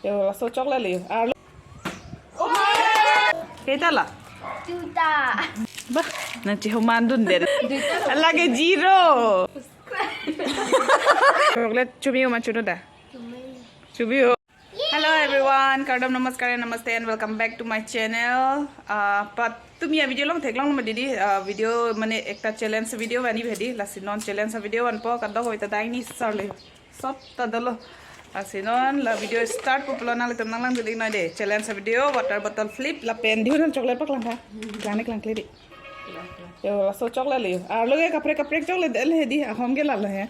Yo, so chocolate liu. Kita lah. Juta. Bah, nanti humandun deh. Lagi zero. Chocolate cumiu macam tu dah. Cumiu. Hello everyone, Kardam Namaskar and Namaste and welcome back to my channel. But तुम्ही या video long थेक long मधे दी video मने एक ता challenge video वानी भेदी लासी non challenge video one पो कद्दा होई ता दाई नी सरले सब ता दलो लासी non la video start popular ना ले तुम नंगलांग बिलिंग ना दे challenge video water bottle flip la pen दी होन chocolate पक लंगा लाने कलंग ले दी यो लासो chocolate ले आ लोगे कपड़े कपड़े chocolate दे ले दी हम के ला है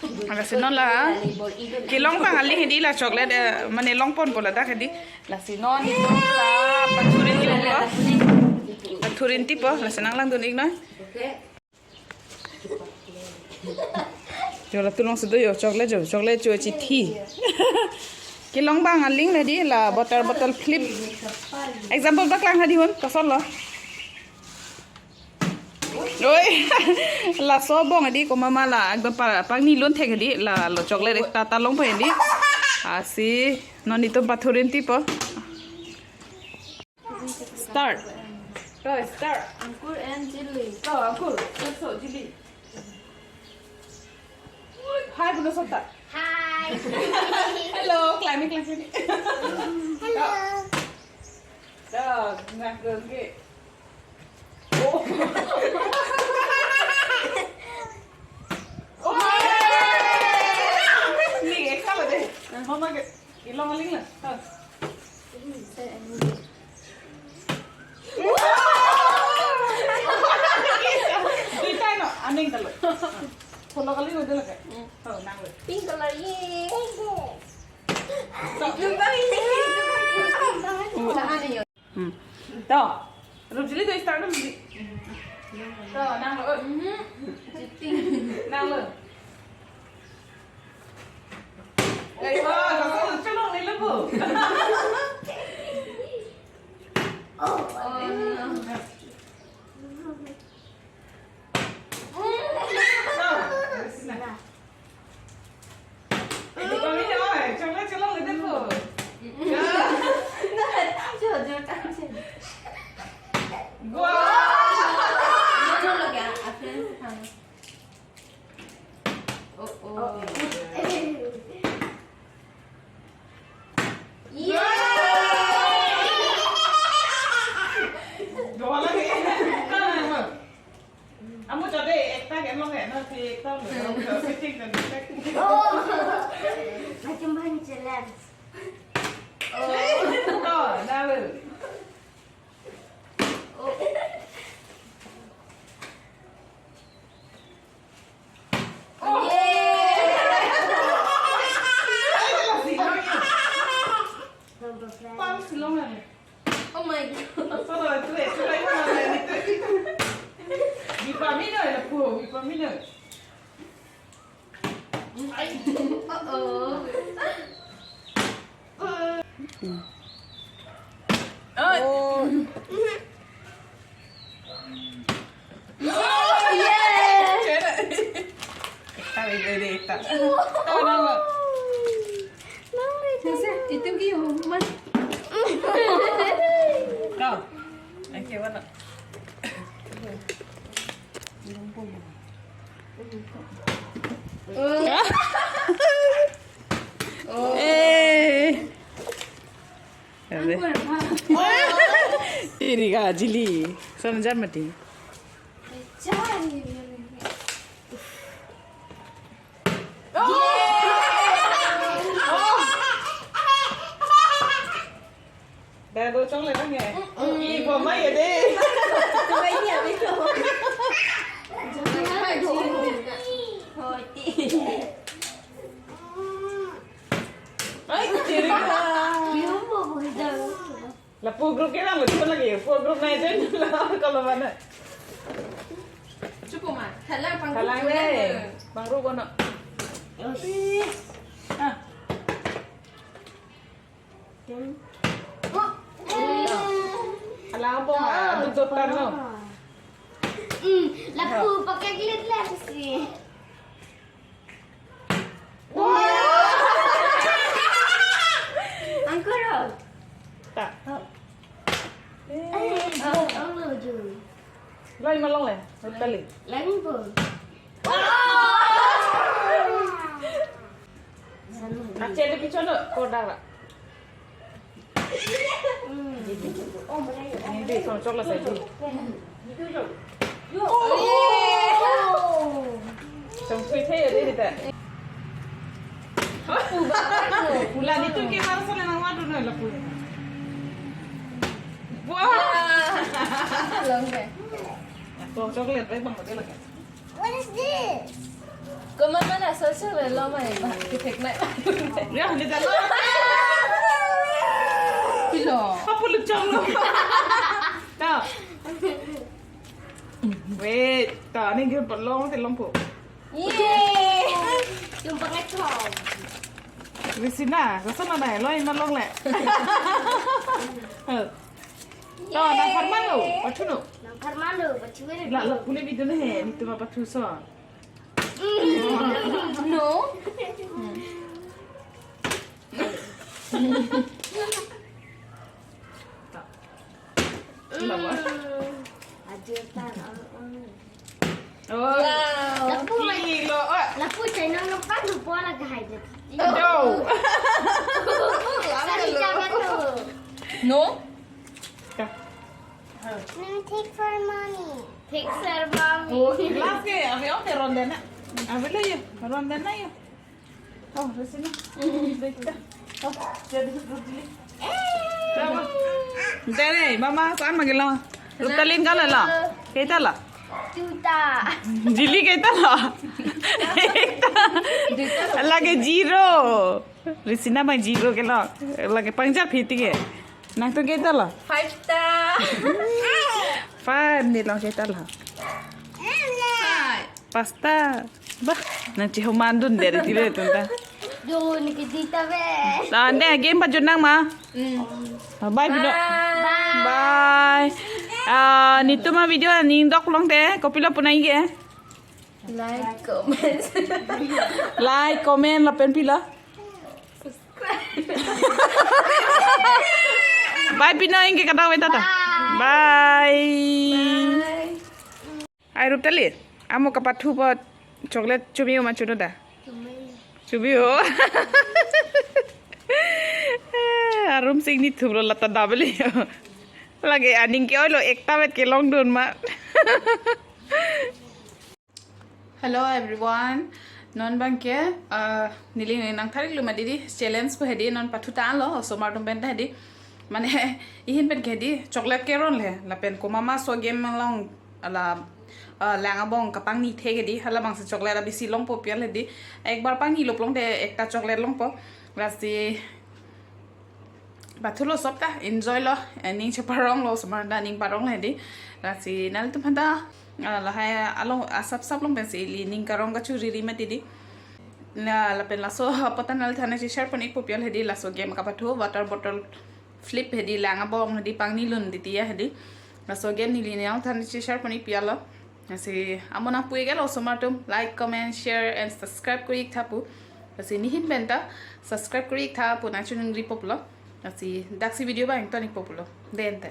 Kasi non la kilong pang aling hindi la chocolate mane long pon bola da kadi la sinon ito la paturin tipo paturin tipo la senang lang dun igna yo la tulong sedo yo chocolate jo chi thi kilong bang aling la di la bottle flip example bak lang hadi hon kasol lo Oi, la sobong adi ko mama la agba pang ni lon thek adi la lo chocolate ekta ta long pa adi asi non ito pathurin tipo start Angkur and chili. angkur so chili hi buno sota Hi. hello climbing Hello. nak ke Mama ke ilong aling lah. Kita no aning talo. Polo kali udah lah kan. Oh nang le. Pink color ye. Toh. Rujili tu start dulu. Toh nang le. Nang le. Celok ni lebu. Kamu coba ekta kan lo kayak nanti ekta lo fitting dan fitting. Macam mana challenge? Oh, dah lu. Oh my god. Solo tu es, tu lagi mana ni tu? Vipamina lah pu, vipamina. Oh. Oh. Oh yeah. Tahu ini tak. Tahu nama. Itu kyo mas. Kau. Okey mana? Ini gajili. Sana jar mati. Dah dua chocolate lagi. Ibu mai ada. Tụi bay nhà biết rồi. Thôi chị. Ay, ciri. Yếu mà bây giờ. Lah full group kita betul lagi. Full group naik tu lah kalau mana. Cukup mah. Thalang pang. Kalang deh. Bang Ru kono. Ah. Alang apa? Tutup no. Lapu pakai glitter sih. Wow. lôi mà lông này ta lì Lấy vừa. trên cái chỗ nữa cô đang ạ đi còn cho là phải đi trong suy thế ở đây thì tệ là đi tôi kia mà sao lại nang waduh là pula wow Lớn kìa. tuh coklat đấy bằng một cái là What is this? Cô mất mất là sơ sơ rồi lo mày bạn cái thịt này. ya di dalam Kilo. apa lu trong lu tahu wait tahu ni dia belum thì lông phụ Yeah. Yung pakai thòng. di sini có sao mà này lôi mà lông lẹ tahu nak farman lu pacu lu Nangkar malu, baca beri. lah lah boleh video ni itu mah pacu so No. Lama. Ajutan. Oh, Lapu mai. kilo. Lapu cai nang nampak lupa lah ke hajat. Jauh. Sari jangan tu. No. No, take for money. Take for mommy. Oh, kelas ke? Abi oke ronda nak. Abi lah ya, ronda nak ya. Oh, di sini. Baiklah. Oh, jadi duduk dulu. Dere, mama saan magila? Rutalin ka na la. Kita la. Juta. Jili kita la. Lagi zero. Risina mai zero ke la. Lagi pangja phiti ke. Nang tu kita la. 5 star. 5 ni lang kita la. Pasta. Bah, nanti humandun dari dire tu ta. Duh, ni kita be. Ande game pa junang ma. Bye video. Bye. Nito ma video ni dok long te. Kopila punai ke. Like, comment. Like, comment la pen pila. Bye pino inge kata weta ta. Bye. Ai rup tali. Amo kapathu pa chocolate chubi ma chudo da. Chubiyo. Arum sing ni thubro lata dabeli. Lagi aning ke olo ekta wet ke long dun ma. Hello everyone. Non bangke nili nang tharik lu madidi challenge ko hedi non pathuta lo Osomar dum ben hedi. Mane ihin pen hedi chocolate ke ron le la pen ko mama so game long ala लैंगाबोंग कपांग नी थे गदी हला बांग से chocolate अभी सी लोंग पो पियल हेदी एक बार पांग नी लोपलोंग दे एकटा चॉकलेट लोंग पो रासी बाथुलो सबका एंजॉय लो एनी छपारोंग लो समारदा निंग पारोंग हेदी रासी नाल तुमदा लहाय आलो सब सब लोंग पेंसी ली निंग करोंग का चुरी मतिदी la pen laso patan nal thane ci share panik pो पियल हेदी लासो गेम का बाथु वाटर बॉटल फ्लिप हेदी लैंगाबोंग हेदी पांग नी लुन दितिया हेदी लासो गेम नी लिनेाव thane ci share panik पियल Kasi amo na puye gelo Osomar tum like, comment, share and subscribe kuri thapu. Kasi nihin benta subscribe kuri thapu na chunung ri populo. Kasi daksi video ba ing tonic populo. Dente.